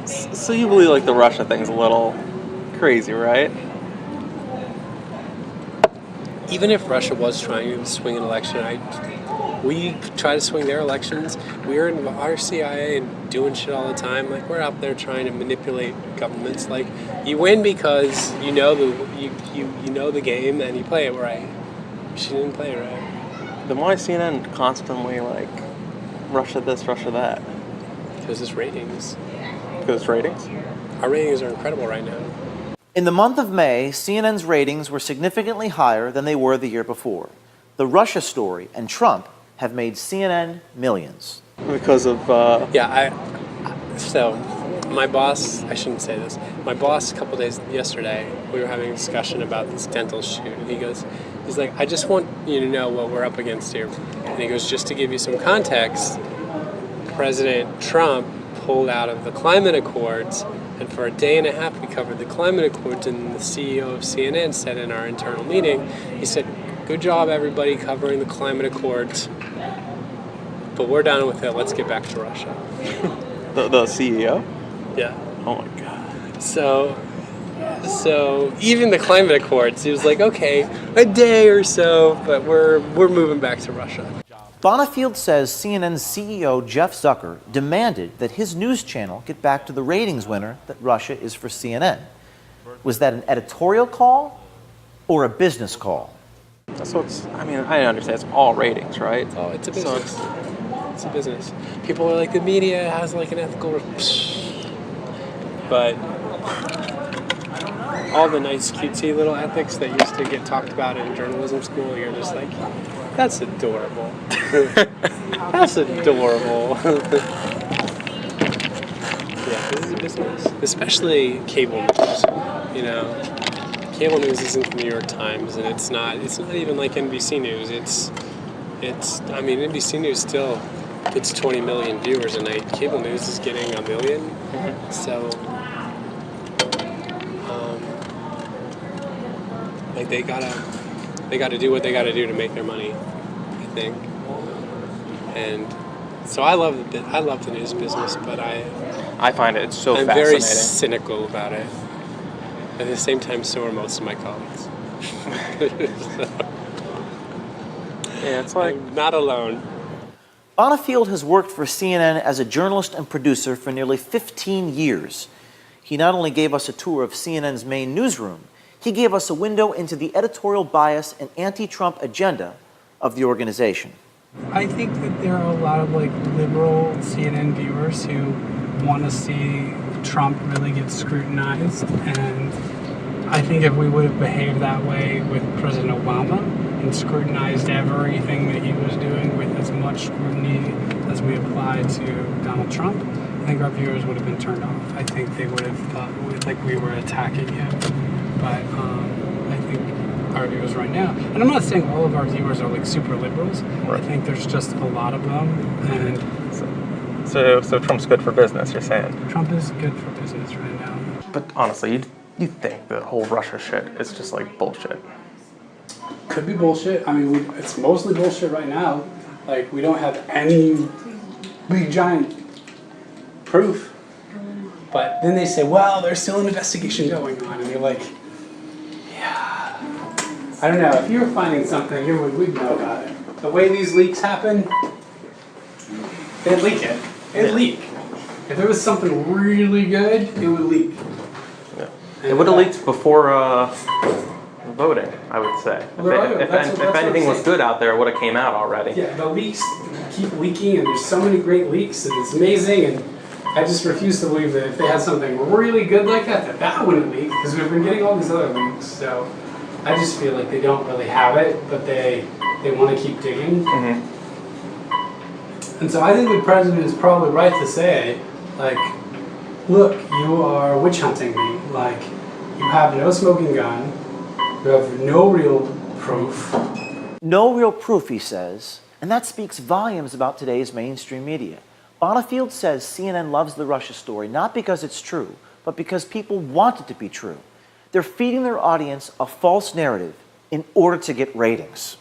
So you believe like the Russia thing's a little crazy, right? Even if Russia was trying to swing an election, we try to swing their elections. We're in our CIA and doing shit all the time. Like, we're out there trying to manipulate governments. Like, you win because you know the game and you play it right. She didn't play it right. Then why is CNN constantly like Russia this, Russia that? Because it's ratings. Because it's ratings? Our ratings are incredible right now. In the month of May, CNN's ratings were significantly higher than they were the year before. The Russia story and Trump have made CNN millions. Because of So my boss, I shouldn't say this, my boss a couple days yesterday, we were having a discussion about this dental shoot, and he's like, I just want you to know what we're up against here. And he goes, just to give you some context, President Trump pulled out of the climate accords, and for a day and a half we covered the climate accords, and the CEO of CNN said in our internal meeting, he said, good job everybody covering the climate accords, but we're done with it, let's get back to Russia. the CEO? Yeah. Oh my God. So even the climate accords, he was like, okay, a day or so, but we're moving back to Russia. Bonifield says CNN's CEO Jeff Zucker demanded that his news channel get back to the ratings winner that Russia is for CNN. Was that an editorial call or a business call? So I understand it's all ratings, right? Oh, it's a business. It's a business. People are like, the media has like an ethical... But all the nice cutesy little ethics that used to get talked about in journalism school, you're just like, that's adorable. That's adorable. Yeah, this is a business. Especially cable news, you know. Cable news isn't the New York Times, and it's not even like NBC News. NBC News still gets 20 million viewers a night. Cable news is getting 1 million. Mm-hmm. So, like they gotta do what they gotta do to make their money, I think. And so I love the news business, but I find it so I'm fascinating. very cynical about it. At the same time, so are most of my colleagues. Yeah, it's like I'm not alone. Bonifield has worked for CNN as a journalist and producer for nearly 15 years. He not only gave us a tour of CNN's main newsroom, he gave us a window into the editorial bias and anti-Trump agenda of the organization. I think that there are a lot of liberal CNN viewers who want to see Trump really get scrutinized, and I think if we would have behaved that way with President Obama and scrutinized everything that he was doing with as much scrutiny as we applied to Donald Trump, I think our viewers would have been turned off. I think they would have thought like we were attacking him. But I think our viewers right now, and I'm not saying all of our viewers are super liberals. Right. I think there's just a lot of them, and so Trump's good for business, you're saying? Trump is good for business right now. But honestly, you think the whole Russia shit is just like bullshit? Could be bullshit. I mean, it's mostly bullshit right now. Like, we don't have any big giant proof. But then they say, well, there's still an investigation going on, and you're like, yeah, I don't know. If you were finding something, we'd know about it. The way these leaks happen, they'd leak it. It'd leak. If there was something really good, it would leak. Yeah. It would have leaked before voting, I would say. If anything was good out there, it would have came out already. Yeah, the leaks keep leaking, and there's so many great leaks, and it's amazing, and I just refuse to believe that if they had something really good like that wouldn't leak, because we've been getting all these other leaks. So I just feel like they don't really have it, but they want to keep digging. Mm-hmm. And so I think the president is probably right to say, look, you are witch hunting me. You have no smoking gun. You have no real proof. No real proof, he says, and that speaks volumes about today's mainstream media. Bonifield says CNN loves the Russia story not because it's true, but because people want it to be true. They're feeding their audience a false narrative in order to get ratings.